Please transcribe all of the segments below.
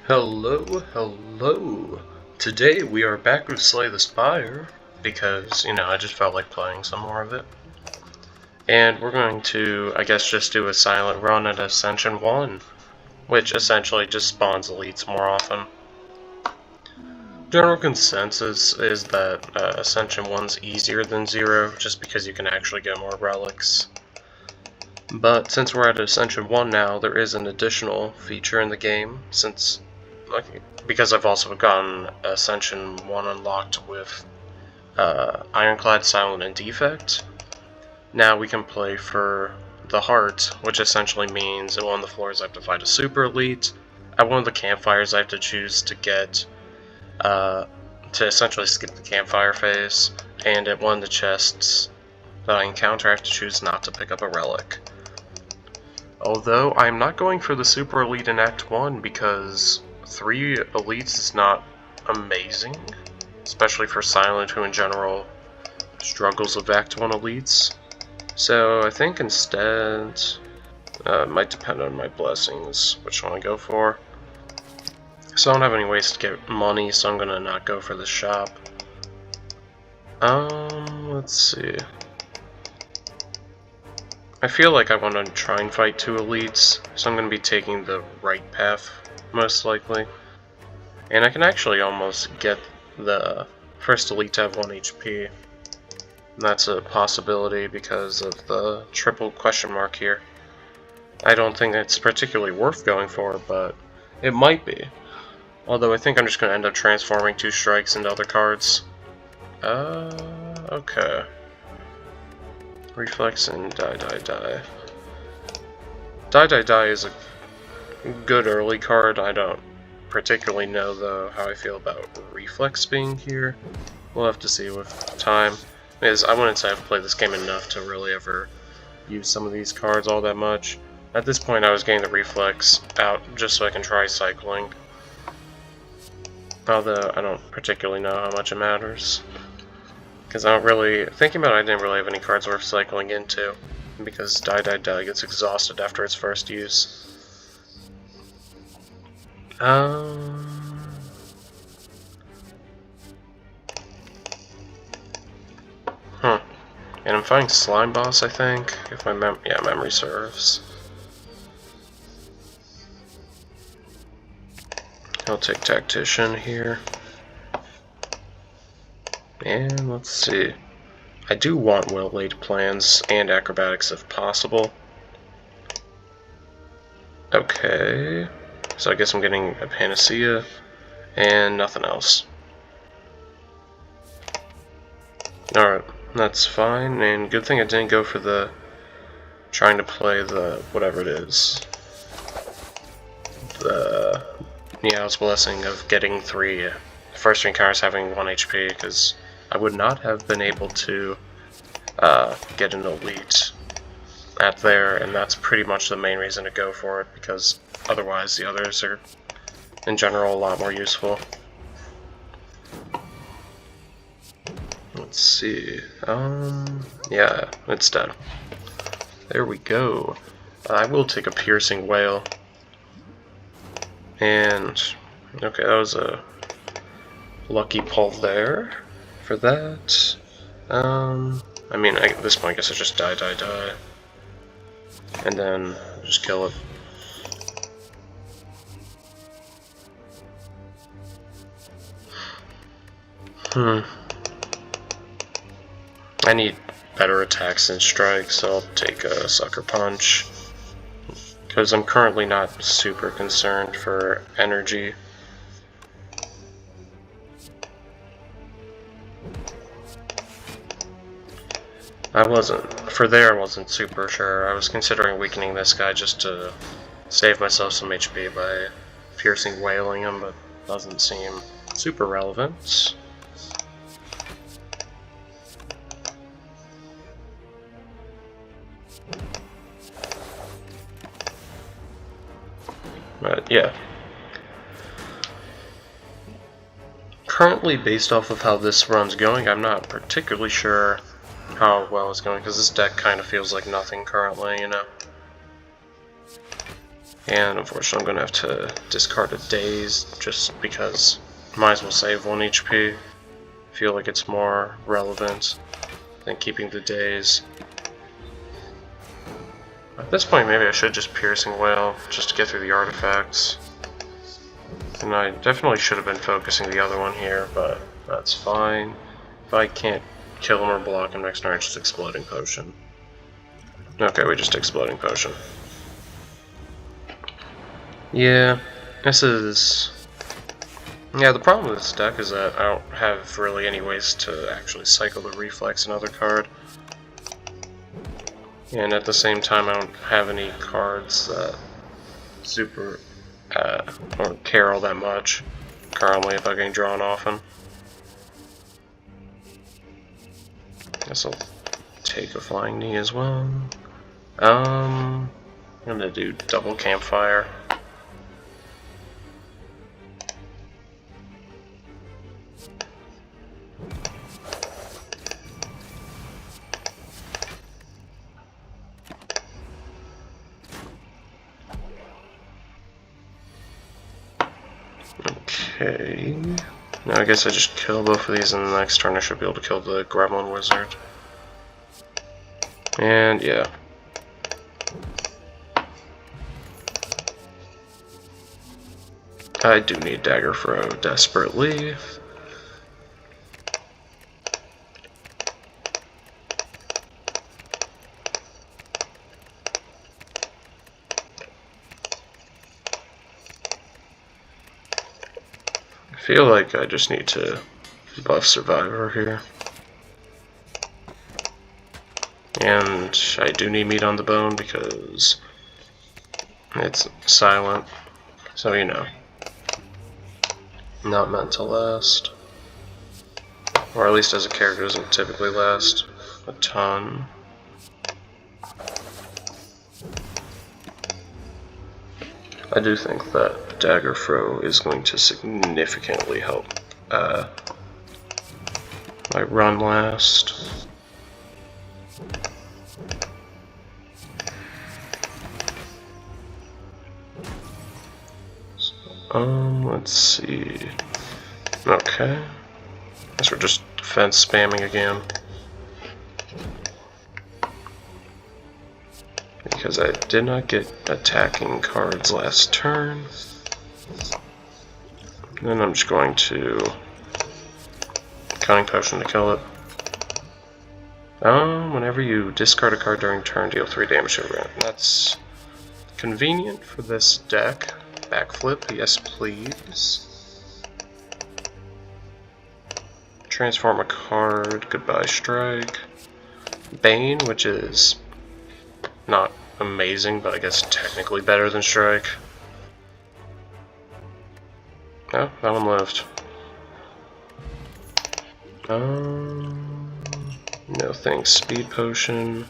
Hello. Today we are back with Slay the Spire because, I just felt like playing some more of it. And we're going to, I guess, just do a silent run at Ascension 1, which essentially just spawns elites more often. General consensus is that Ascension 1's easier than 0, just because you can actually get more relics. But since we're at Ascension 1 now, there is an additional feature in the game, because I've also gotten Ascension 1 unlocked with Ironclad, Silent, and Defect. Now we can play for the Heart, which essentially means at one of the floors I have to fight a Super Elite. At one of the campfires I have to choose to get, to essentially skip the campfire phase. And at one of the chests that I encounter I have to choose not to pick up a relic. Although I'm not going for the Super Elite in Act 1 because 3 elites is not amazing, especially for Silent, who in general struggles with Act 1 elites. So I think instead, it might depend on my blessings, which one I go for. So I don't have any ways to get money, so I'm gonna not go for the shop. Let's see. I feel like I want to try and fight 2 elites, so I'm going to be taking the right path, most likely. And I can actually almost get the first elite to have 1 HP. And that's a possibility because of the triple question mark here. I don't think it's particularly worth going for, but it might be. Although I think I'm just going to end up transforming 2 strikes into other cards. Okay. Reflex and die. Die is a good early card. I don't particularly know, though, how I feel about Reflex being here. We'll have to see with time. Because I wouldn't say I've played this game enough to really ever use some of these cards all that much. At this point, I was getting the Reflex out just so I can try cycling. Although, I don't particularly know how much it matters. Because thinking about it, I didn't really have any cards worth cycling into, because die gets exhausted after its first use. And I'm fighting Slime Boss, I think, if my memory serves. I'll take Tactician here. And let's see. I do want well-laid plans and acrobatics if possible. Okay. So I guess I'm getting a Panacea and nothing else. Alright, that's fine, and good thing I didn't go for the trying to play the whatever it is. The Meow's Blessing of getting 3 first encounters having 1 HP, because I would not have been able to get an elite at there, and that's pretty much the main reason to go for it, because otherwise the others are, in general, a lot more useful. Let's see. Yeah, it's done. There we go. I will take a Piercing Wail. And, okay, that was a lucky pull there for that. I mean, at this point, I guess I just die. And then just kill it. I need better attacks than strikes, so I'll take a Sucker Punch. Because I'm currently not super concerned for energy. I wasn't super sure. I was considering weakening this guy just to save myself some HP by piercing wailing him, but doesn't seem super relevant. But yeah. Currently, based off of how this run's going, I'm not particularly sure how well it's going, because this deck kind of feels like nothing currently, you know. And unfortunately I'm going to have to discard a Daze just because I might as well save 1 HP. I feel like it's more relevant than keeping the Daze. At this point maybe I should just Piercing Wail just to get through the artifacts. And I definitely should have been focusing the other one here, but that's fine. If I can't kill him or block him next turn, just Exploding Potion. Okay, we just Exploding Potion. Yeah, this is... Yeah, the problem with this deck is that I don't have really any ways to actually cycle the Reflex another card. And at the same time I don't have any cards that super don't care all that much currently about getting drawn often. Guess I'll take a Flying Knee as well. I'm gonna do double Campfire. Okay. Now I guess I just kill both of these, and the next turn I should be able to kill the Gremlin Wizard. And yeah. I do need Dagger Throw desperately. I feel like I just need to buff Survivor here. And I do need Meat on the Bone because it's silent. So, you know, not meant to last. Or at least as a character doesn't typically last a ton. I do think that Dagger Throw is going to significantly help my run last. Let's see. Okay. Guess we're just defense spamming again. Because I did not get attacking cards last turn. And then I'm just going to Cunning Potion to kill it. Whenever you discard a card during turn, deal 3 damage to it. That's convenient for this deck. Backflip, yes please. Transform a card, goodbye Strike. Bane, which is not amazing, but I guess technically better than Strike. Oh, that one lived. No thanks, Speed Potion.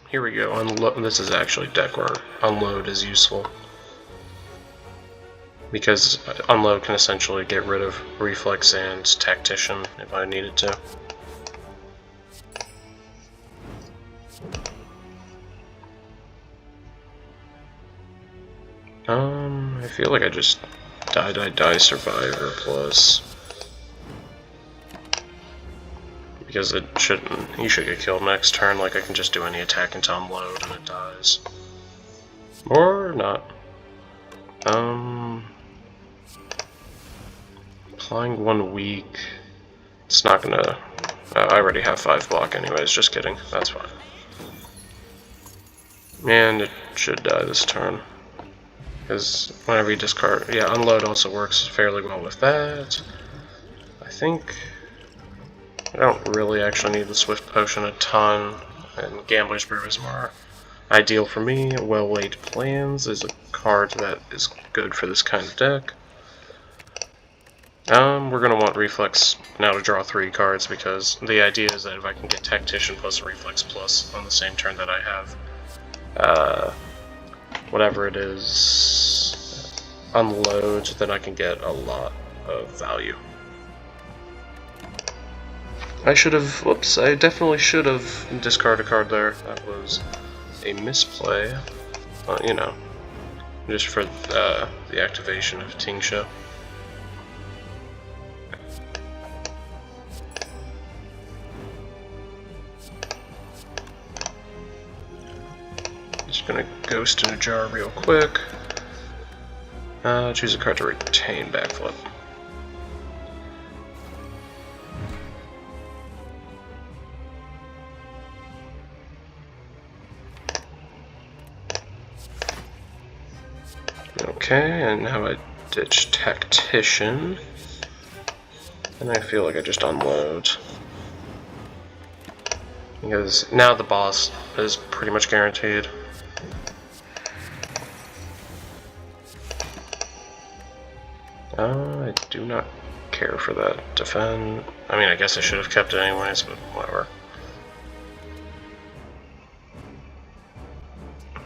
Here we go, Unload. This is actually a deck where Unload is useful. Because Unload can essentially get rid of Reflex and Tactician if I needed to. I feel like I just die Survivor plus. Because it shouldn't, you should get killed next turn, like I can just do any attack into Unload and it dies. Or not. Applying 1 week, it's not gonna, I already have 5 block anyways, just kidding, that's fine. And it should die this turn. Because whenever you discard, yeah, Unload also works fairly well with that. I think I don't really actually need the Swift Potion a ton, and Gambler's Brew is more ideal for me. Well-Laid Plans is a card that is good for this kind of deck. We're going to want Reflex now to draw 3 cards, because the idea is that if I can get Tactician plus Reflex plus on the same turn that I have, whatever it is, Unload, then I can get a lot of value. Whoops, I definitely should have discarded a card there. That was a misplay. You know, just for the activation of Tingsha. Just gonna Ghost in a Jar real quick. Choose a card to retain backflip. Okay, and now I ditch Tactician. And I feel like I just unload. Because now the boss is pretty much guaranteed. I do not care for that defend. I mean, I guess I should have kept it anyways, but whatever.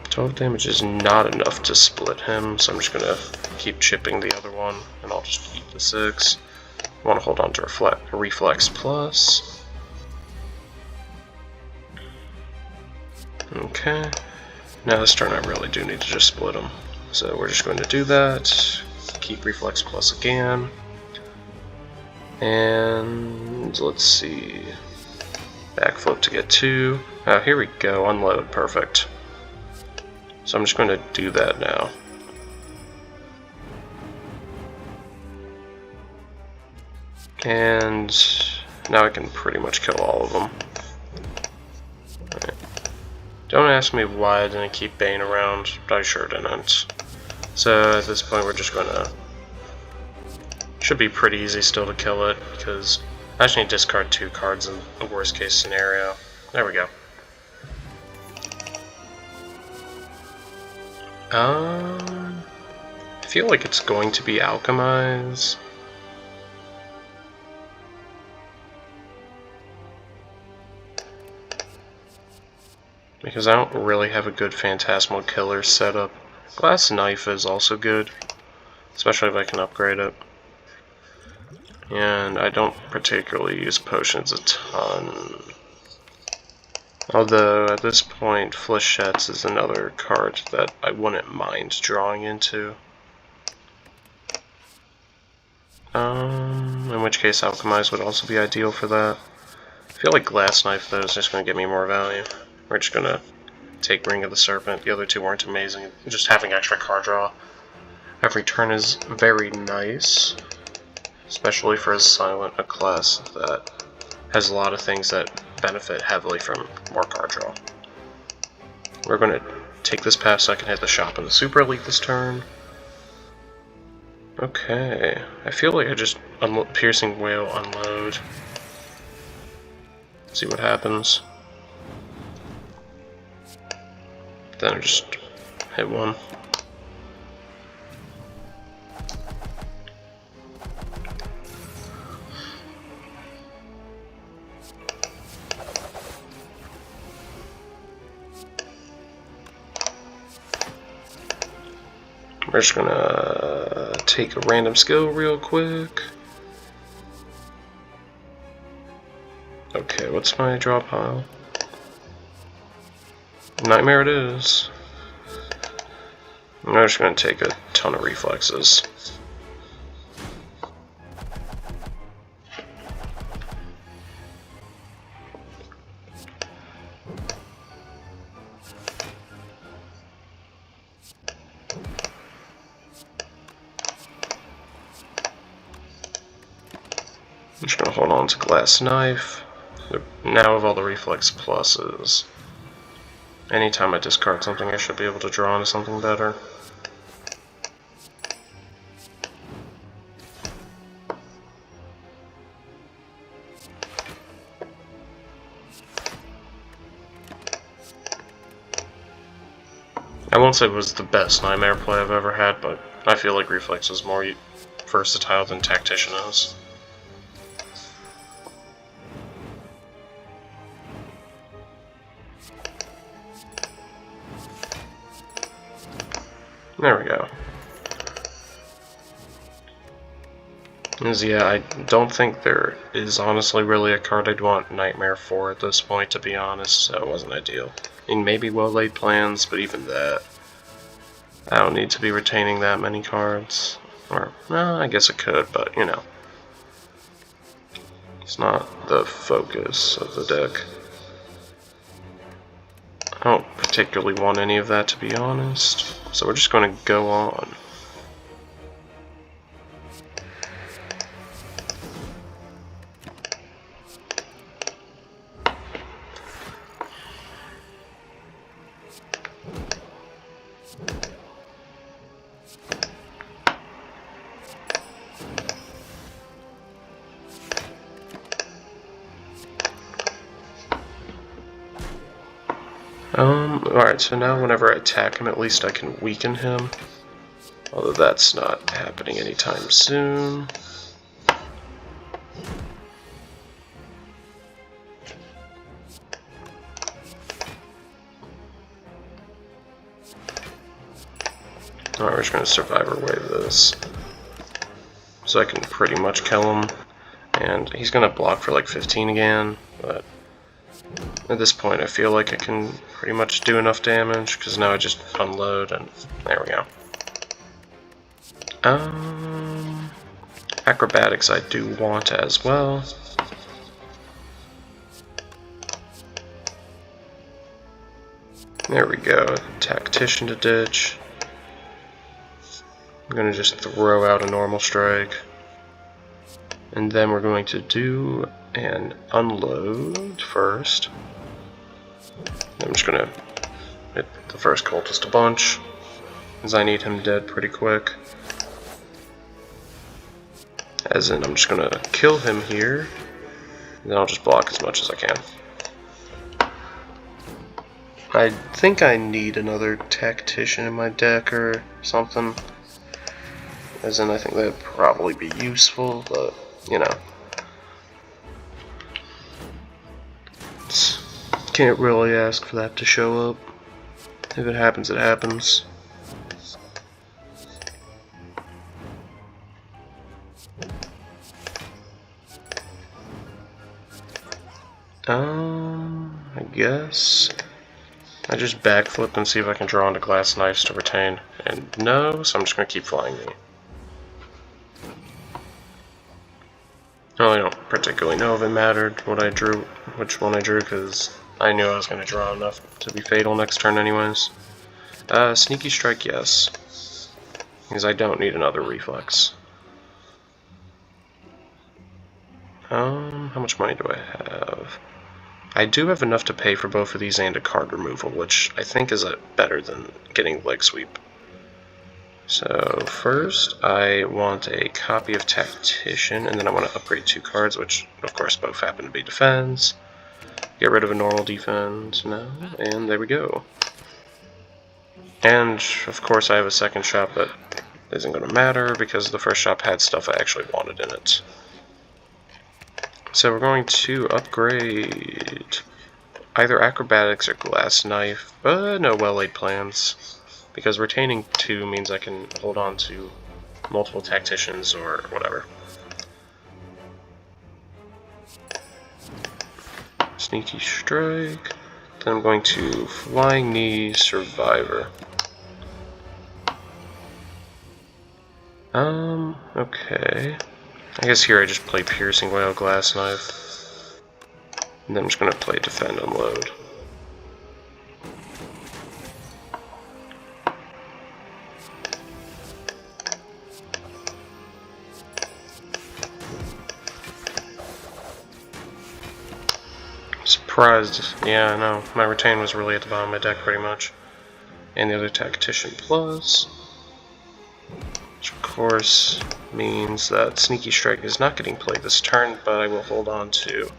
12 damage is not enough to split him, so I'm just gonna keep chipping the other one, and I'll just keep the 6. I want to hold on to Reflex Plus. Okay. Now this turn I really do need to just split him. So we're just going to do that. Keep Reflex Plus again. And let's see. Backflip to get 2. Oh, here we go. Unload. Perfect. So I'm just going to do that now. And now I can pretty much kill all of them. Right. Don't ask me why I didn't keep Bane around. I sure didn't. So at this point we're just gonna... Should be pretty easy still to kill it, because I just need to discard 2 cards in the worst case scenario. There we go. I feel like it's going to be Alchemize. Because I don't really have a good Phantasmal Killer setup. Glass Knife is also good, especially if I can upgrade it. And I don't particularly use potions a ton. Although, at this point, Flechettes is another card that I wouldn't mind drawing into. In which case, Alchemize would also be ideal for that. I feel like Glass Knife, though, is just going to give me more value. We're just going to take Ring of the Serpent. The other 2 weren't amazing. Just having extra card draw every turn is very nice. Especially for as silent a class that has a lot of things that benefit heavily from more card draw. We're going to take this pass so I can hit the shop in the Super Elite this turn. Okay, I feel like I just Piercing Wail unload. See what happens. Then I just hit 1. We're just gonna take a random skill real quick. Okay, what's my draw pile? Nightmare it is. I'm just gonna take a ton of reflexes. I'm just gonna hold on to Glass Knife. Now with all the reflex pluses, anytime I discard something I should be able to draw into something better. I won't say it was the best Nightmare play I've ever had, but I feel like Reflex is more versatile than Tactician is. There we go. Is, yeah, I don't think there is honestly really a card I'd want Nightmare for at this point, to be honest, so it wasn't ideal. I mean, maybe well-laid plans, but even that, I don't need to be retaining that many cards. Or, no, I guess it could, but, you know. It's not the focus of the deck. I don't particularly want any of that, to be honest. So we're just going to go on. Alright, so now whenever I attack him, at least I can weaken him. Although that's not happening anytime soon. Alright, we're just going to Survivor Wave this. So I can pretty much kill him. And he's going to block for like 15 again, but at this point I feel like I can pretty much do enough damage, because now I just unload and there we go. Acrobatics I do want as well. There we go, Tactician to ditch. I'm going to just throw out a normal strike. And then we're going to do an unload first. I'm just going to hit the first cultist a bunch, because I need him dead pretty quick. As in, I'm just going to kill him here, and then I'll just block as much as I can. I think I need another Tactician in my deck or something. As in, I think that'd probably be useful, but, you know. Can't really ask for that to show up. If it happens, it happens. I guess I just backflip and see if I can draw into Glass Knives to retain. And no, so I'm just going to keep flying me. Well, I don't particularly know if it mattered what I drew, which one I drew, because I knew I was going to draw enough to be fatal next turn anyways. Sneaky Strike, yes. Because I don't need another Reflex. How much money do I have? I do have enough to pay for both of these and a card removal, which I think is better than getting Leg Sweep. So first I want a copy of Tactician, and then I want to upgrade 2 cards, which of course both happen to be defense. Get rid of a normal defense now, and there we go. And of course I have a second shop, but isn't going to matter because the first shop had stuff I actually wanted in it. So we're going to upgrade either Acrobatics or Glass Knife, no, Well-Laid Plans, because retaining 2 means I can hold on to multiple Tacticians or whatever. Sneaky Strike, then I'm going to Flying Knee Survivor. Okay. I guess here I just play Piercing Wail, Glass Knife, and then I'm just going to play Defend, Unload. Surprised, yeah, no, my Retain was really at the bottom of my deck pretty much. And the other Tactician Plus, which of course means that Sneaky Strike is not getting played this turn, but I will hold on to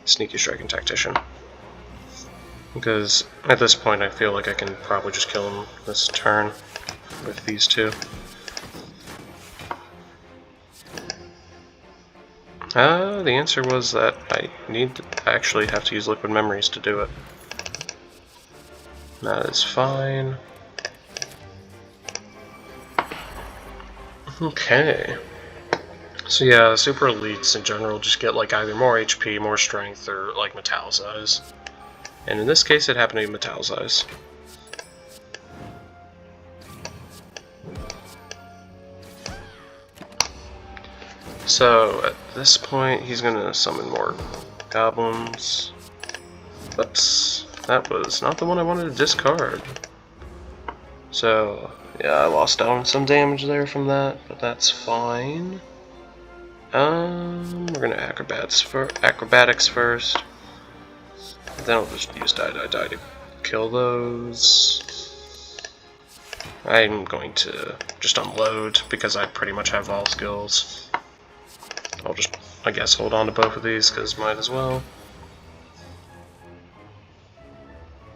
Sneaky Strike and Tactician. Because at this point I feel like I can probably just kill him this turn with these 2. The answer was that I need to actually have to use Liquid Memories to do it. That is fine. Okay. So yeah, super elites in general just get like either more HP, more strength, or like metallicize. And in this case it happened to be metallicize. So at this point he's gonna summon more goblins. Oops, that was not the one I wanted to discard. So yeah, I lost out on some damage there from that, but that's fine. We're gonna acrobatics first. Then I'll just use die to kill those. I'm going to just unload because I pretty much have all skills. I'll just, I guess, hold on to both of these because might as well.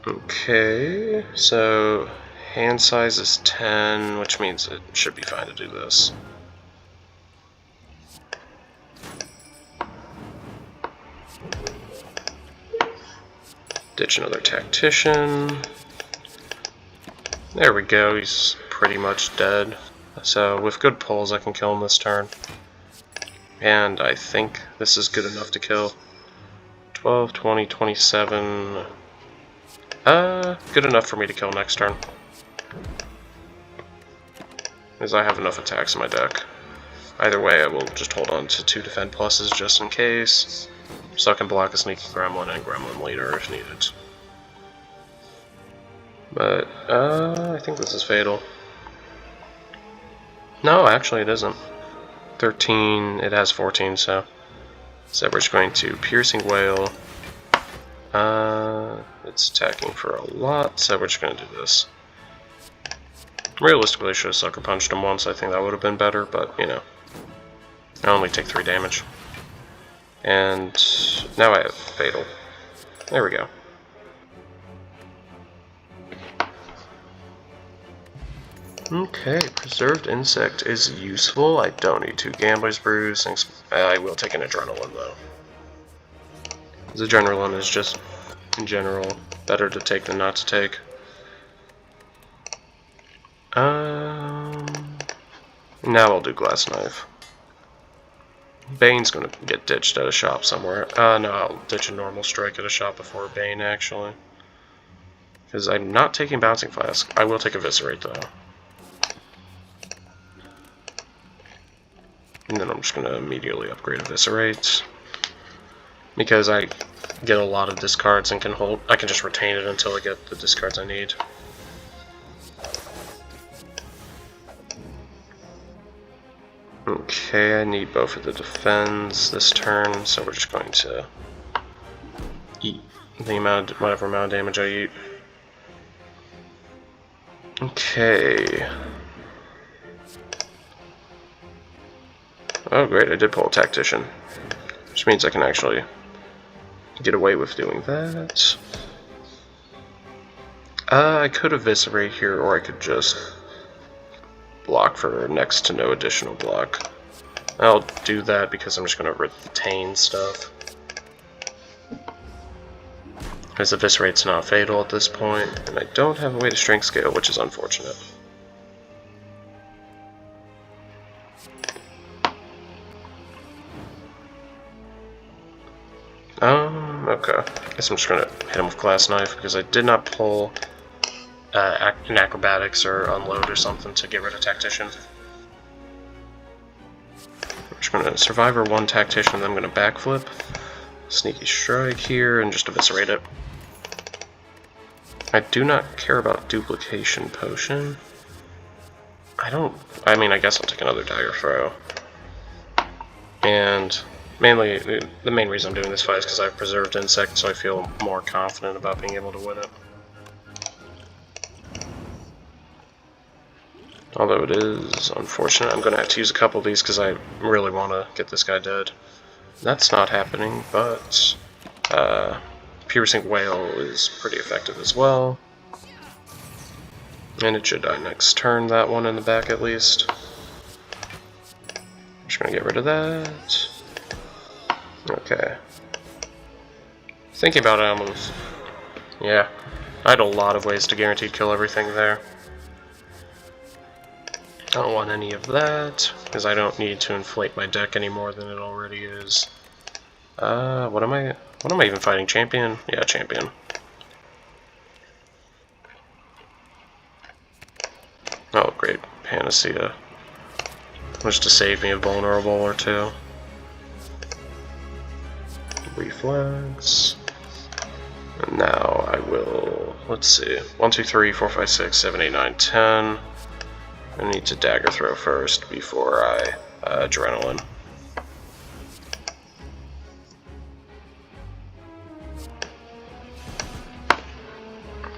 Okay, so hand size is 10, which means it should be fine to do this. Ditch another tactician. There we go, he's pretty much dead. So with good pulls I can kill him this turn. And I think this is good enough to kill. 12, 20, 27... good enough for me to kill next turn. Because I have enough attacks in my deck. Either way, I will just hold on to 2 defend pluses just in case. So I can block a sneaky gremlin and gremlin later if needed. But, I think this is fatal. No, actually it isn't. 13, it has 14, so we're just going to Piercing Wail. It's attacking for a lot, so we're just going to do this. Realistically, I should have Sucker Punched him once, I think that would have been better, but, you know. I only take 3 damage. And now I have Fatal. There we go. Okay, Preserved Insect is useful. I don't need 2 Gambler's Brews. I will take an Adrenaline, though. Because Adrenaline is just, in general, better to take than not to take. Now I'll do Glass Knife. Bane's gonna get ditched at a shop somewhere. No, I'll ditch a normal strike at a shop before Bane, actually. Because I'm not taking Bouncing Flask. I will take Eviscerate, though. And then I'm just gonna immediately upgrade Eviscerate. Because I get a lot of discards and I can just retain it until I get the discards I need. Okay, I need both of the defends this turn, so we're just going to eat the whatever amount of damage I eat. Okay. Oh great, I did pull a Tactician. Which means I can actually get away with doing that. I could Eviscerate here, or I could just block for next to no additional block. I'll do that because I'm just going to retain stuff. Because Eviscerate's not fatal at this point, and I don't have a way to strength scale, which is unfortunate. Okay. I guess I'm just gonna hit him with Glass Knife because I did not pull an Acrobatics or Unload or something to get rid of Tactician. I'm just gonna Survivor 1 Tactician, then I'm gonna backflip, Sneaky Strike here, and just Eviscerate it. I do not care about Duplication Potion. I mean, I guess I'll take another Dagger Throw. And mainly, the main reason I'm doing this fight is because I've Preserved Insect, so I feel more confident about being able to win it. Although it is unfortunate, I'm going to have to use a couple of these because I really want to get this guy dead. That's not happening, but Piercing Wail is pretty effective as well. And it should die next turn, that one in the back at least. I'm just going to get rid of that. Okay. Thinking about it, almost. Yeah. I had a lot of ways to guaranteed kill everything there. don't want any of that, because I don't need to inflate my deck any more than it already is. What am I even fighting? Champion? Yeah, champion. Oh, great. Panacea. Just to save me a vulnerable or two. Reflex. And now I will, let's see, 1, 2, 3, 4, 5, 6, 7, 8, 9, 10. I need to dagger throw first before I adrenaline.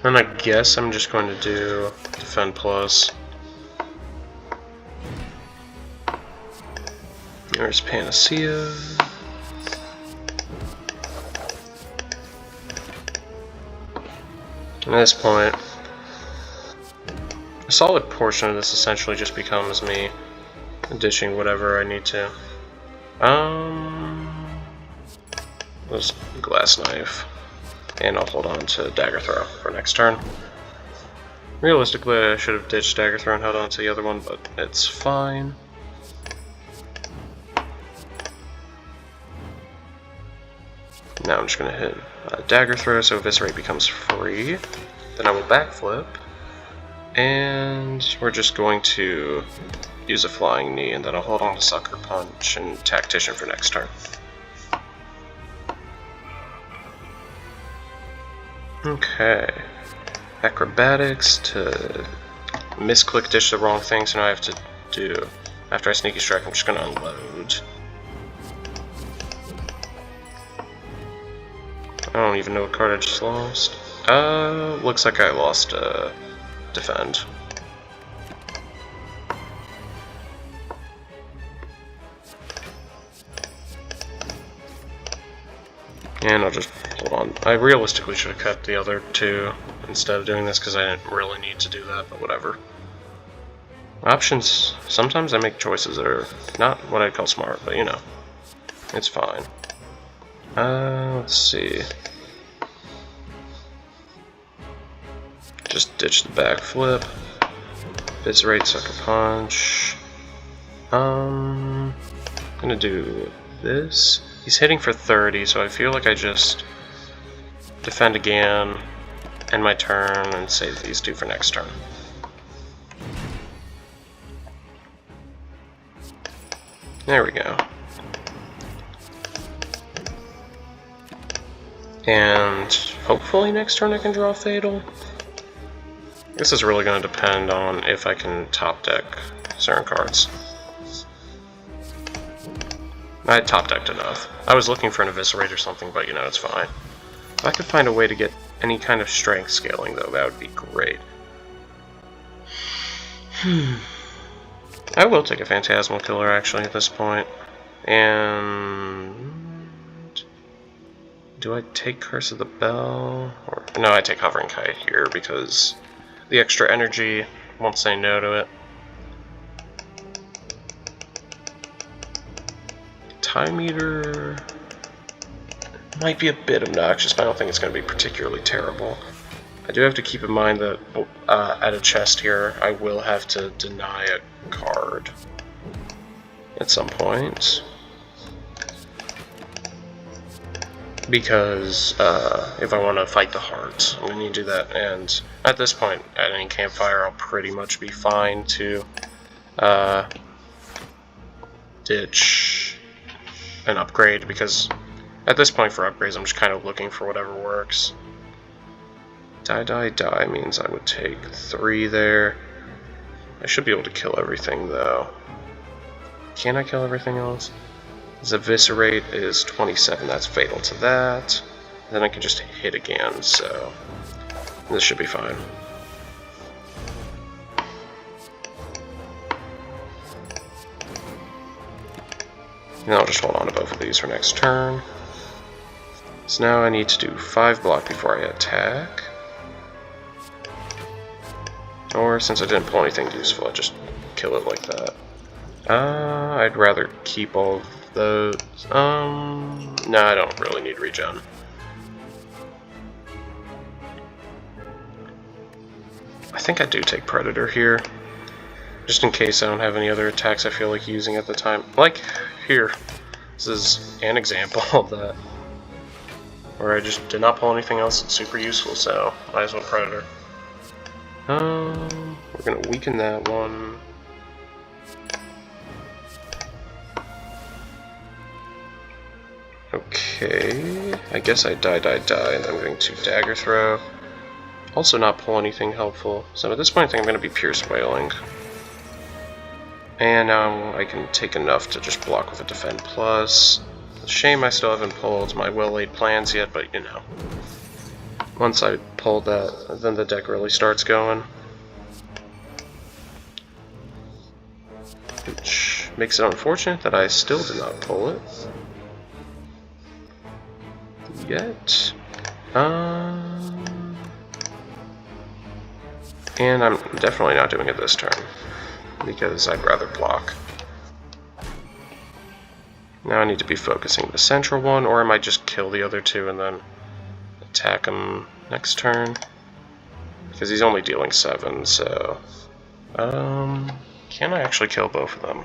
And I guess I'm just going to do defend plus. There's Panacea. At this point, a solid portion of this essentially just becomes me ditching whatever I need to. There's glass knife, and I'll hold on to dagger throw for next turn. Realistically, I should have ditched dagger throw and held on to the other one, but it's fine. Now I'm just going to hit dagger throw, so eviscerate becomes free. Then I will backflip, and we're just going to use a flying knee, and then I'll hold on to sucker punch and tactician for next turn. Okay, acrobatics to misclick dish the wrong thing, so now I have to do, after I sneaky strike, I'm just going to unload. I don't even know what card I just lost. Looks like I lost defend. And I'll just hold on. I realistically should have cut the other two instead of doing this because I didn't really need to do that, but whatever. Options, sometimes I make choices that are not what I'd call smart, but you know, it's fine. Let's see. Just ditch the backflip. Eviscerate, sucker punch. I'm gonna do this. He's hitting for 30, so I feel like I just defend again, end my turn, and save these two for next turn. There we go. And hopefully next turn I can draw Fatal. This is really going to depend on if I can top deck certain cards. I top decked enough. I was looking for an Eviscerate or something, but you know, it's fine. If I could find a way to get any kind of strength scaling though, that would be great. I will take a Phantasmal Killer actually at this point. And do I take Curse of the Bell? Or no, I take Hovering Kite here because the extra energy won't say no to it. Time Eater might be a bit obnoxious, but I don't think it's going to be particularly terrible. I do have to keep in mind that at a chest here, I will have to deny a card at some point. Because if I want to fight the heart, I'm going to need to do that. And at this point, at any campfire, I'll pretty much be fine to ditch an upgrade, because at this point for upgrades, I'm just kind of looking for whatever works. Die, die, die means I would take 3 there. I should be able to kill everything, though. Can I kill everything else? His Eviscerate is 27, that's fatal to that. Then I can just hit again, so this should be fine. And I'll just hold on to both of these for next turn. So now I need to do 5 block before I attack. Or since I didn't pull anything useful, I'll just kill it like that. I'd rather keep all of those. No, I don't really need regen. I think I do take Predator here. just in case I don't have any other attacks I feel like using at the time. Like here, this is an example of that, where I just did not pull anything else that's super useful, so might as well Predator. We're gonna weaken that one. Okay, I guess I die, and I'm going to Dagger Throw. Also not pull anything helpful, so at this point I think I'm going to be Pierce Wailing. And now I can take enough to just block with a Defend Plus. Shame I still haven't pulled my well-laid plans yet, but you know. Once I pull that, then the deck really starts going. Which makes it unfortunate that I still did not pull it. Yet. And I'm definitely not doing it this turn, because I'd rather block. Now I need to be focusing the central one, or I might just kill the other two and then attack him next turn. Because he's only dealing 7, so... can I actually kill both of them?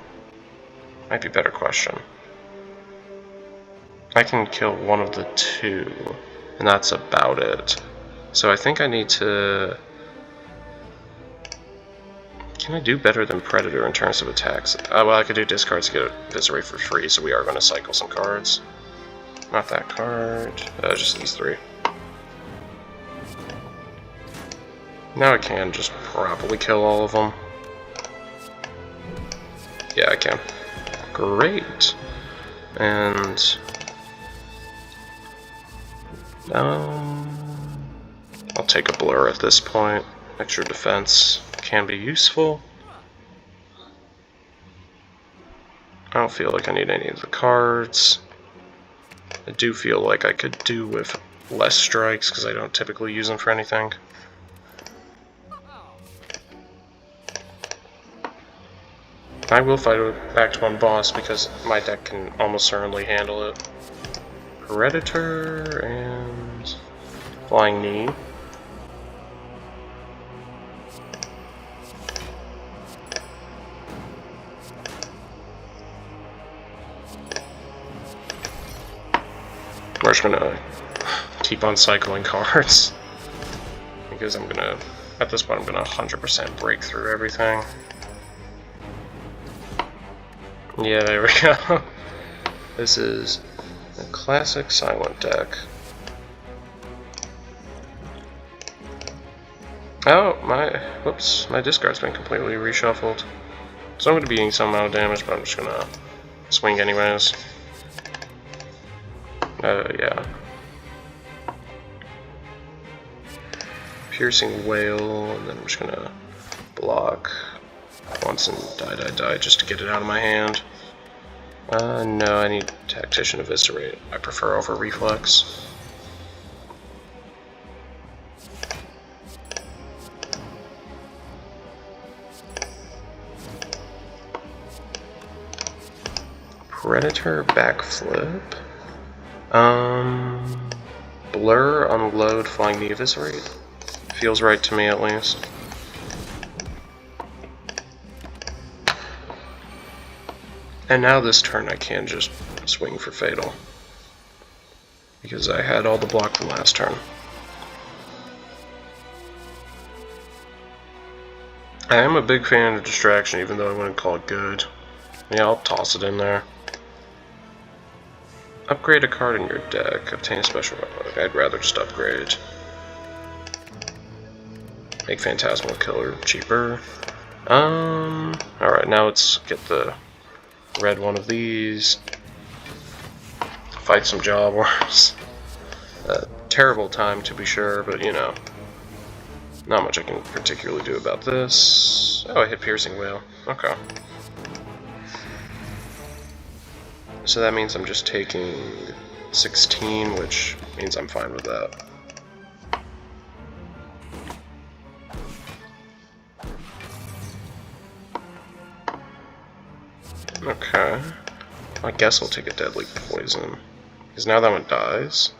Might be a better question. I can kill one of the two, and that's about it. So I think I need to... Can I do better than Predator in terms of attacks? Well, I could do discards to get Eviscerate for free, so we are going to cycle some cards. Not that card, just these 3. Now I can just probably kill all of them. Yeah, I can. Great. And... I'll take a Blur at this point. Extra defense can be useful. I don't feel like I need any of the cards. I do feel like I could do with less strikes because I don't typically use them for anything. I will fight it back to 1 boss because my deck can almost certainly handle it. Predator and Flying Knee. We're just gonna keep on cycling cards because I'm gonna, at this point, I'm gonna 100% break through everything. Yeah, there we go. This is a classic silent deck. Oh, whoops, my discard's been completely reshuffled. So I'm gonna be eating some amount of damage, but I'm just gonna swing anyways. Yeah. Piercing Wail, and then I'm just gonna block once and die just to get it out of my hand. No, I need Tactician Eviscerate. I prefer over Reflex. Predator Backflip. Blur, Unload, Flying the Eviscerate. Feels right to me, at least. And now this turn I can just swing for Fatal, because I had all the block from last turn. I am a big fan of Distraction, even though I wouldn't call it good. Yeah, I'll toss it in there. Upgrade a card in your deck. Obtain a special weapon. I'd rather just upgrade. Make Phantasmal Killer cheaper. Alright, now let's get the red one of these. Fight some Jaw Wars. Terrible time to be sure, but you know. Not much I can particularly do about this. Oh, I hit Piercing Wail. Okay. So that means I'm just taking 16, which means I'm fine with that. Okay. I guess I'll take a Deadly Poison, because now that one dies.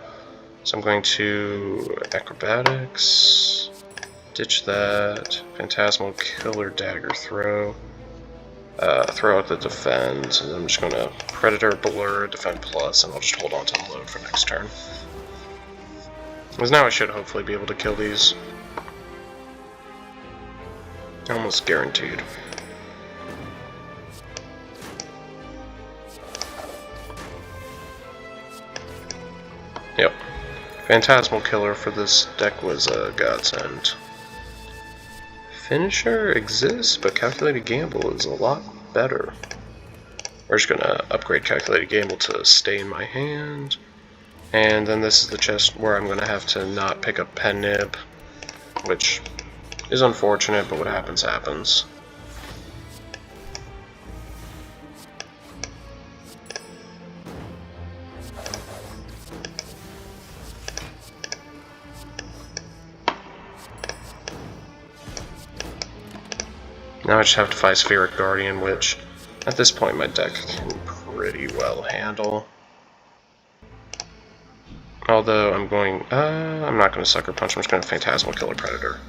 So I'm going to Acrobatics, ditch that, Phantasmal Killer Dagger Throw. throw out the defend, and I'm just going to Predator, Blur, Defend Plus, and I'll just hold on to the load for next turn. Because now I should hopefully be able to kill these. Almost guaranteed. Yep. Phantasmal Killer for this deck was a godsend. Finisher exists, but Calculated Gamble is a lot better. We're just gonna upgrade Calculated Gamble to stay in my hand. And then this is the chest where I'm gonna have to not pick up Pen Nib, which is unfortunate, but what happens, happens. Now I just have to fight Spheric Guardian, which at this point my deck can pretty well handle. Although I'm not going to Sucker Punch, I'm just going to Phantasmal Killer Predator.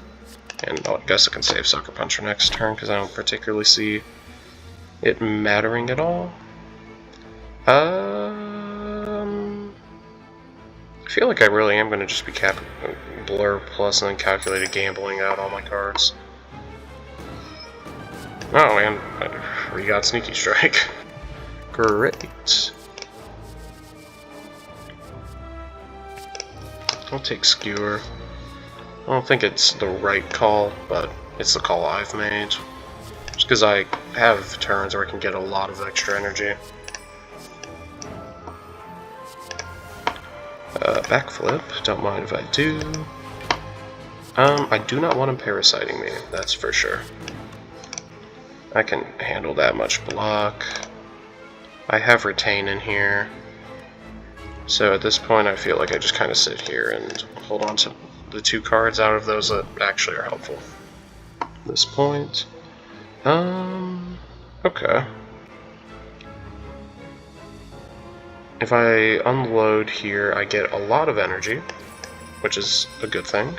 And I guess I can save Sucker Punch for next turn, because I don't particularly see it mattering at all. I feel like I really am going to just be Blur Plus and then Calculated Gambling out all my cards. Oh man, we got Sneaky Strike. Great. I'll take Skewer. I don't think it's the right call, but it's the call I've made. Just because I have turns where I can get a lot of extra energy. Backflip, don't mind if I do. I do not want him parasiting me, that's for sure. I can handle that much block. I have Retain in here. So at this point I feel like I just kind of sit here and hold on to the 2 cards out of those that actually are helpful. At this point. Okay. If I unload here, I get a lot of energy, which is a good thing.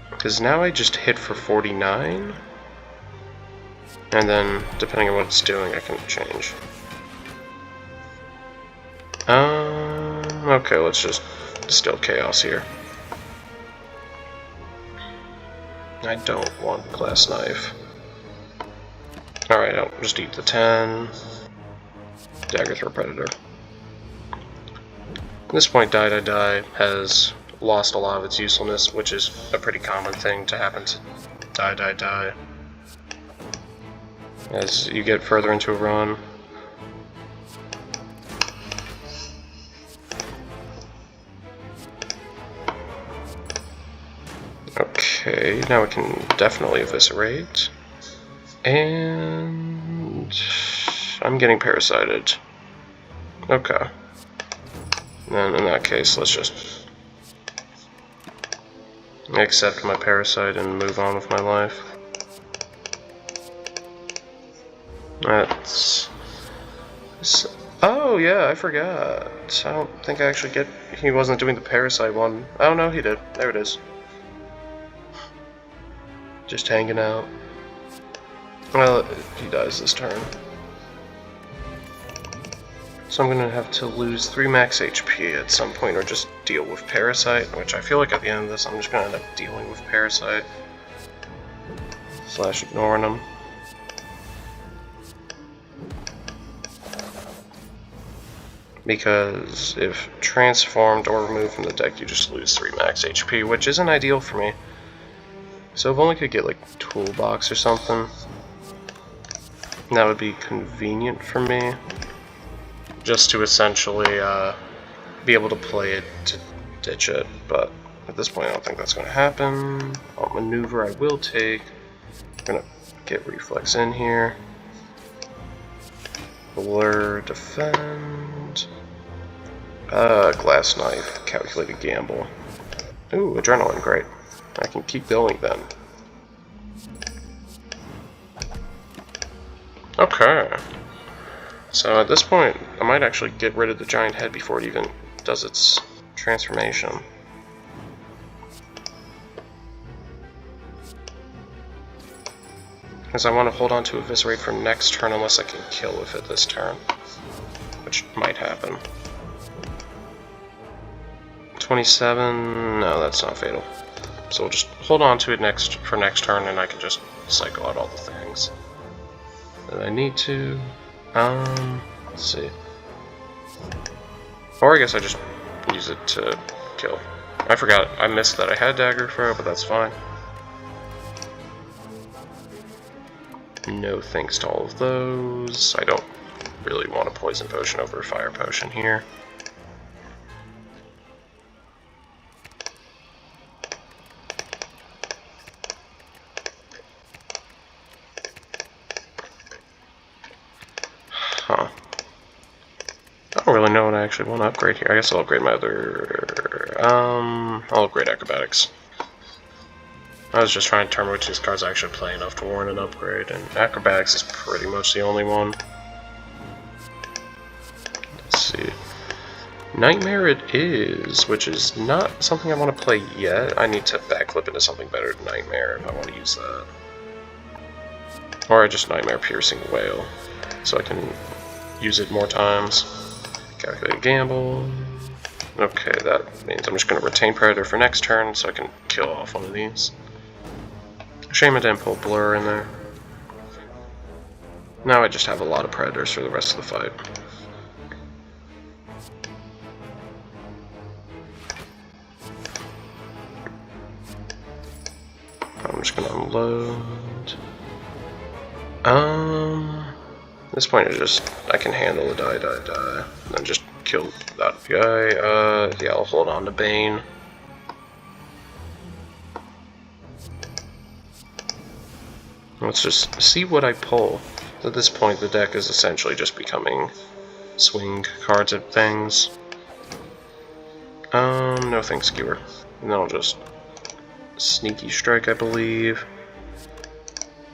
Because now I just hit for 49, and then, depending on what it's doing, I can change. Okay, let's just distill Chaos here. I don't want Glass Knife. Alright, I'll just eat the 10. Dagger Throw Predator. At this point, Die has lost a lot of its usefulness, which is a pretty common thing to happen to Die. As you get further into a run. Okay, now we can definitely Eviscerate. And I'm getting parasited. Okay. Then in that case, let's just accept my parasite and move on with my life. That's... Oh yeah, I forgot. I don't think I actually get... He wasn't doing the parasite one. Oh no, he did. There it is. Just hanging out. Well, he dies this turn. So I'm gonna have to lose 3 max HP at some point, or just deal with Parasite, which I feel like at the end of this I'm just gonna end up dealing with Parasite. / ignoring him. Because if transformed or removed from the deck, you just lose 3 max HP, which isn't ideal for me. So if only could get like Toolbox or something, that would be convenient for me. Just to essentially be able to play it to ditch it, but at this point I don't think that's going to happen. Alt Maneuver I will take. I'm going to get Reflex in here. Blur, Defend. Glass Knife, Calculated Gamble. Ooh, Adrenaline, great. I can keep going then. Okay. So at this point, I might actually get rid of the giant head before it even does its transformation. Because I want to hold on to Eviscerate for next turn unless I can kill with it this turn. Which might happen. 27, no, that's not fatal. So we'll just hold on to it for next turn, and I can just cycle out all the things that I need to. Let's see. Or I guess I just use it to kill. I forgot, I missed that I had Dagger Throw, but that's fine. No thanks to all of those. I don't really want a Poison Potion over a Fire Potion here. Huh. I don't really know what I actually want to upgrade here. I guess I'll upgrade my other... I'll upgrade Acrobatics. I was just trying to determine which of these cards I actually play enough to warrant an upgrade, and Acrobatics is pretty much the only one. Let's see. Nightmare it is, which is not something I want to play yet. I need to backflip into something better than Nightmare if I want to use that. Or I just Nightmare Piercing Wail, so I can use it more times. Calculate Gamble. Okay, that means I'm just going to retain Predator for next turn so I can kill off one of these. Shame I didn't pull Blur in there. Now I just have a lot of Predators for the rest of the fight. I'm just going to unload. At this point, I can handle a die, and then just kill that guy. Yeah, I'll hold on to Bane. Let's just see what I pull. At this point, the deck is essentially just becoming swing cards at things. No thanks, Skewer. And then I'll just Sneaky Strike, I believe.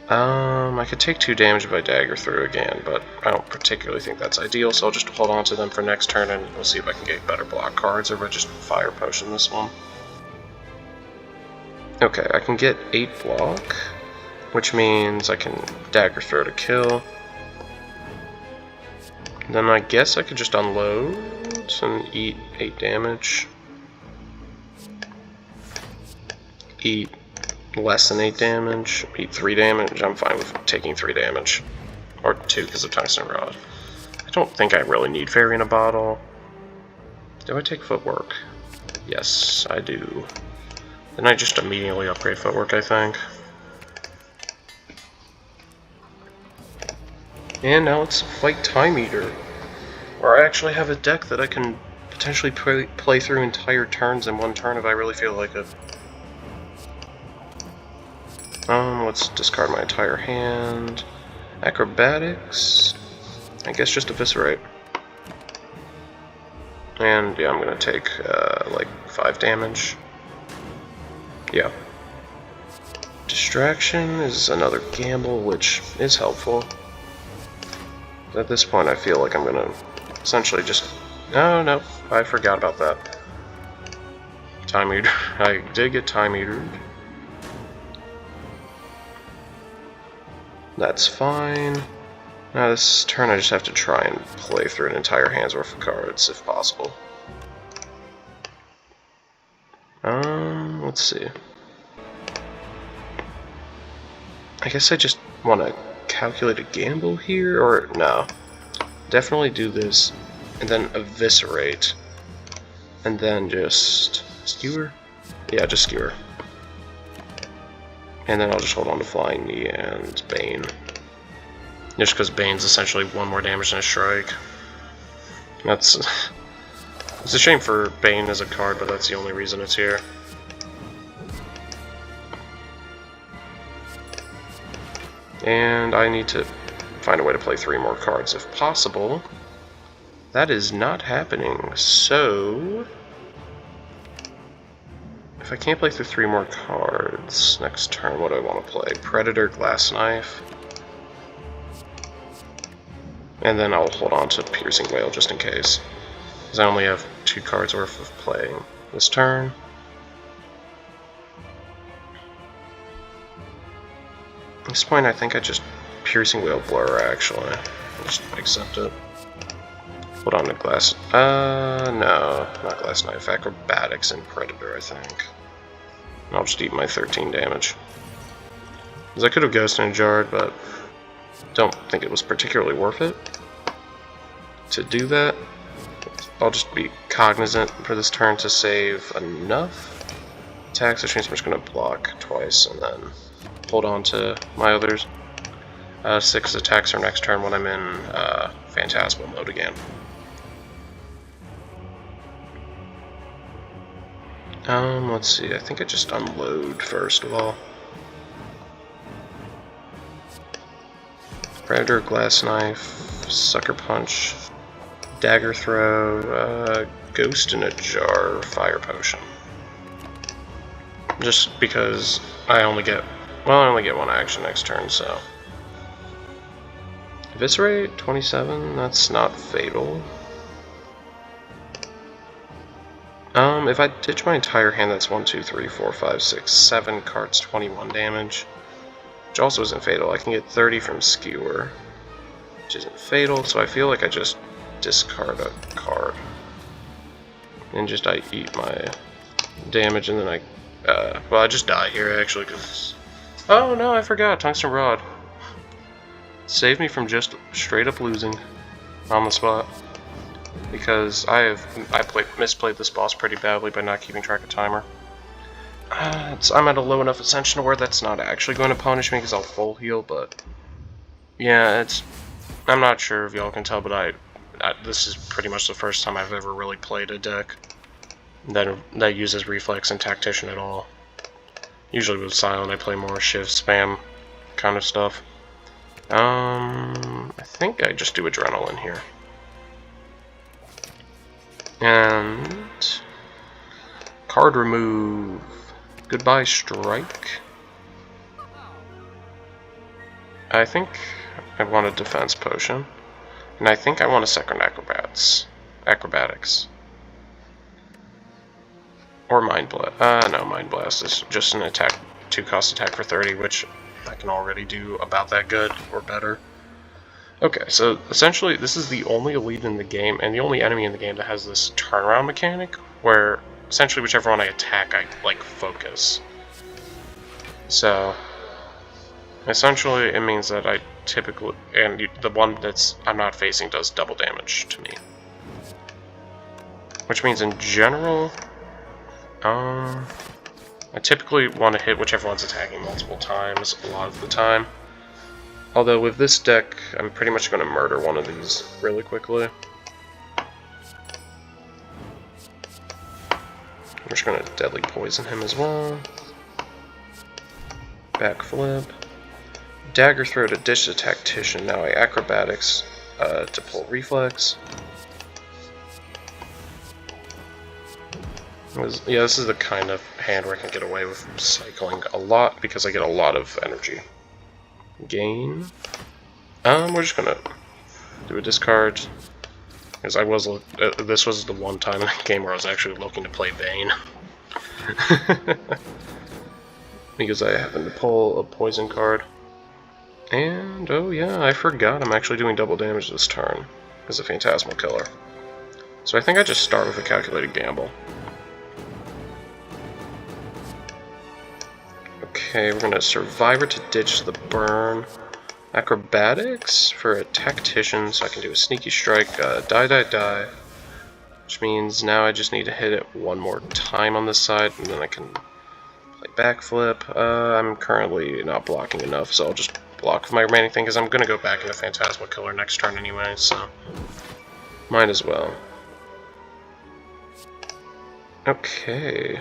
I could take 2 damage if I Dagger Through again, but I don't particularly think that's ideal, so I'll just hold on to them for next turn, and we'll see if I can get better block cards, or if I just Fire Potion this one. Okay, I can get 8 block, which means I can Dagger Throw to kill. Then I guess I could just unload and eat 8 damage. Eat less than 8 damage, eat 3 damage. I'm fine with taking 3 damage. Or 2 because of Tungsten Rod. I don't think I really need Fairy in a Bottle. Do I take Footwork? Yes, I do. Then I just immediately upgrade Footwork, I think. And now let's fight Time Eater, where I actually have a deck that I can potentially play through entire turns in one turn if I really feel like it. Let's discard my entire hand. Acrobatics. I guess just Eviscerate. And yeah, I'm gonna take like 5 damage. Yeah. Distraction is another gamble, which is helpful. At this point, I feel like I'm gonna essentially just... Oh, no, I forgot about that. Time Eater. I did get Time Eater. That's fine. Now this turn I just have to try and play through an entire hand's worth of cards, if possible. Let's see. I guess I just want to calculate a gamble here, or no. Definitely do this, and then Eviscerate, and then just Skewer? Yeah, just Skewer. And then I'll just hold on to Flying Knee and Bane. Just because Bane's essentially 1 more damage than a Strike. It's a shame for Bane as a card, but that's the only reason it's here. And I need to find a way to play 3 more cards if possible. That is not happening, so... If I can't play through 3 more cards next turn, what do I want to play? Predator, Glass Knife. And then I'll hold on to Piercing Wail just in case. Because I only have 2 cards worth of playing this turn. this point, I think I just Piercing Whale Blower, actually. I'll just accept it. Hold on to Glass... no, not Glass Knife. Acrobatics and Predator, I think. And I'll just eat my 13 damage. Because I could have Ghosted and Jarred, but don't think it was particularly worth it to do that. I'll just be cognizant for this turn to save enough attacks, which means I'm just going to block twice and then hold on to my others. 6 attacks for next turn when I'm in Phantasmal mode again. Let's see, I think I just unload first of all. Predator, Glass Knife, Sucker Punch, Dagger Throw, Ghost in a Jar, Fire Potion. Just because I only get one action next turn, so. Eviscerate, 27, that's not fatal. If I ditch my entire hand, that's 1, 2, 3, 4, 5, 6, 7 cards, 21 damage. Which also isn't fatal. I can get 30 from Skewer, which isn't fatal, so I feel like I just discard a card. And just I eat my damage, and then I just die here, actually, because... Oh, no, I forgot. Tungsten Rod. Saved me from just straight up losing on the spot. Because I misplayed this boss pretty badly by not keeping track of timer. I'm at a low enough ascension where that's not actually going to punish me because I'll full heal, but yeah, I'm not sure if y'all can tell, but this is pretty much the first time I've ever really played a deck that uses Reflex and Tactician at all. Usually with Silent I play more Shiv Spam kind of stuff. I think I just do Adrenaline here. And card remove. Goodbye Strike. I think I want a Defense Potion. And I think I want a second Acrobatics. Or Mind Blast. No, Mind Blast is just an attack, 2-cost attack for 30, which I can already do about that good, or better. Okay, so essentially this is the only elite in the game, and the only enemy in the game that has this turnaround mechanic, where essentially whichever one I attack, I, like, focus. So, essentially it means that I typically, and the one that's I'm not facing does double damage to me. Which means in general, I typically want to hit whichever one's attacking multiple times a lot of the time. Although with this deck, I'm pretty much going to murder one of these really quickly. I'm just going to Deadly Poison him as well. Backflip. Dagger Throw to ditch the Tactician. Now I Acrobatics to pull Reflex. Yeah, this is the kind of hand where I can get away with cycling a lot because I get a lot of energy. Gain. We're just gonna do a discard because this was the one time in the game where I was actually looking to play Bane. Because I happened to pull a poison card. And oh yeah, I forgot I'm actually doing double damage this turn as a Phantasmal Killer. So I think I just start with a calculated gamble. Okay, we're gonna Survivor to ditch the burn. Acrobatics for a Tactician, so I can do a Sneaky Strike, die. Which means now I just need to hit it one more time on this side, and then I can play Backflip. I'm currently not blocking enough, so I'll just block for my remaining thing, because I'm gonna go back into Phantasmal Killer next turn anyway, so might as well. Okay.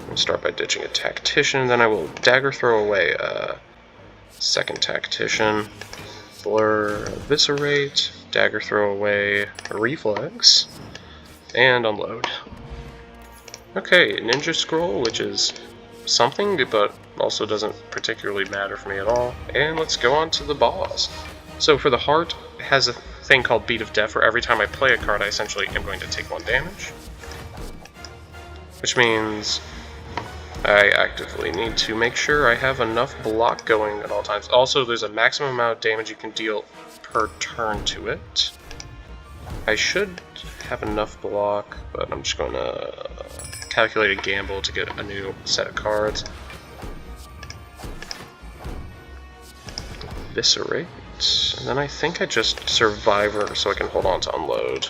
I'll start by ditching a Tactician, then I will Dagger Throw away a second Tactician, Blur, Eviscerate, Dagger Throw away a Reflex, and unload. Okay, Ninja Scroll, which is something, but also doesn't particularly matter for me at all. And let's go on to the boss. So for the heart, it has a thing called Beat of Death, where every time I play a card, I essentially am going to take 1 damage. Which means I actively need to make sure I have enough block going at all times. Also, there's a maximum amount of damage you can deal per turn to it. I should have enough block, but I'm just going to calculate a gamble to get a new set of cards. Eviscerate, and then I think I just Survivor so I can hold on to Unload.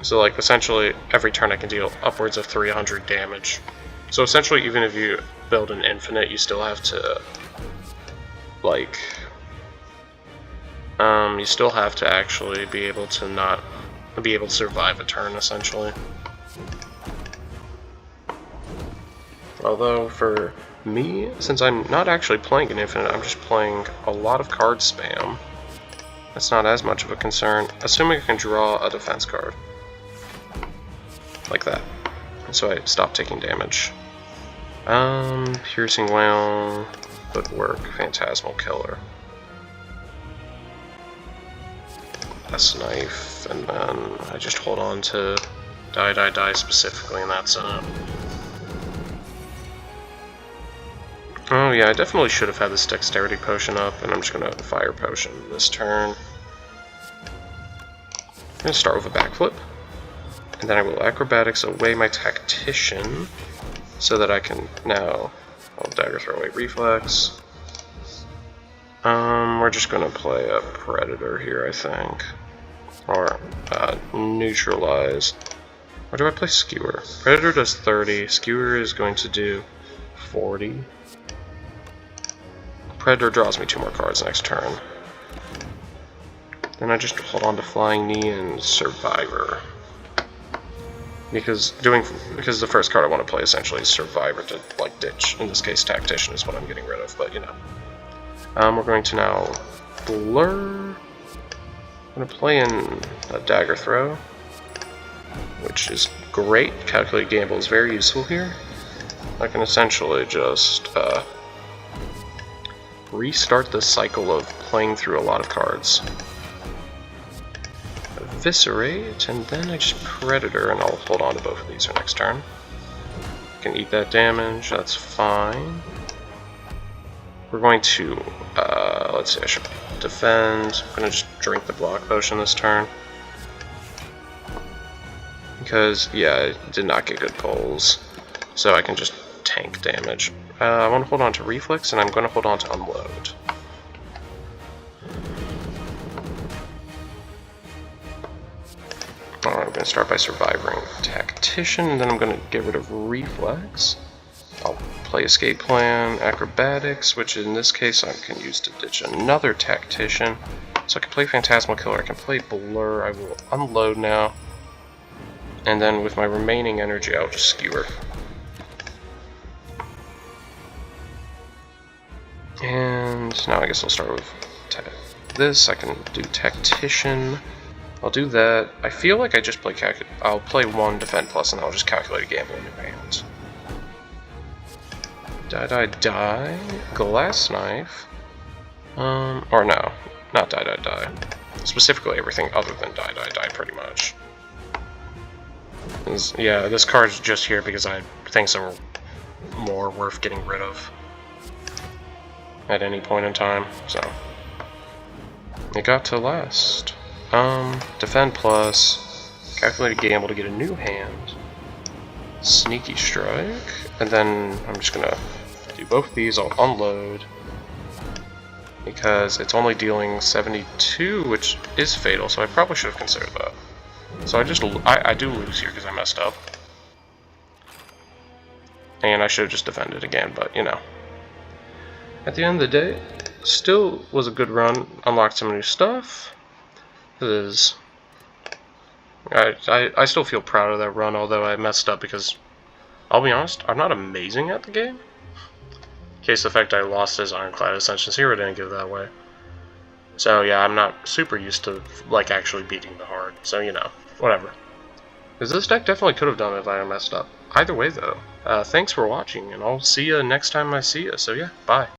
So like essentially every turn I can deal upwards of 300 damage. So essentially even if you build an infinite, you still have to like you still have to actually be able to survive a turn essentially. Although for me, since I'm not actually playing an infinite, I'm just playing a lot of card spam. That's not as much of a concern, assuming I can draw a defense card. Like that. So I stop taking damage. Piercing Wail would work. Phantasmal Killer. S Knife, and then I just hold on to Die specifically in that setup. Oh yeah, I definitely should have had this Dexterity Potion up, and I'm just going to Fire Potion this turn. I'm going to start with a backflip, and then I will Acrobatics away my Tactician, so that I can now, I'll Dagger Throw away Reflex. We're just going to play a Predator here, I think. Or Neutralize. Or do I play Skewer? Predator does 30, Skewer is going to do 40. Predator draws me 2 more cards next turn. Then I just hold on to Flying Knee and Survivor. Because the first card I want to play essentially is Survivor to like ditch. In this case, Tactician is what I'm getting rid of, but you know. We're going to now Blur. I'm going to play in a Dagger Throw, which is great. Calculate Gamble is very useful here. I can essentially just restart the cycle of playing through a lot of cards. Eviscerate, and then I just Predator, and I'll hold on to both of these for next turn. I can eat that damage, that's fine. We're going to, let's see, I should defend. I'm going to just drink the Block Potion this turn. Because, yeah, I did not get good pulls, so I can just tank damage. I want to hold on to Reflex, and I'm going to hold on to Unload. Alright, I'm going to start by surviving Tactician, and then I'm going to get rid of Reflex. I'll play Escape Plan, Acrobatics, which in this case I can use to ditch another Tactician. So I can play Phantasmal Killer, I can play Blur, I will Unload now. And then with my remaining energy, I'll just Skewer. And now I guess I'll start with this. I can do Tactician. I'll do that. I feel like I just play I'll play 1 Defend Plus, and I'll just calculate a gamble in your hands. Die. Glass Knife. Or no, not die. Specifically everything other than die, pretty much. Yeah, this card's just here because I think some more worth getting rid of at any point in time, so. It got to last. Defend Plus, calculate a gamble to get a new hand, Sneaky Strike, and then I'm just gonna do both of these. I'll Unload because it's only dealing 72, which is fatal, so I probably should have considered that. So I do lose here because I messed up, and I should have just defended again, but you know. At the end of the day, still was a good run. Unlocked some new stuff. I still feel proud of that run, although I messed up because, I'll be honest, I'm not amazing at the game. In case the fact I lost his Ironclad Ascension Hero didn't give that way. So yeah, I'm not super used to like actually beating the hard, so you know, whatever. Because this deck definitely could have done it if I had messed up. Either way though, thanks for watching, and I'll see you next time I see you, so yeah, bye.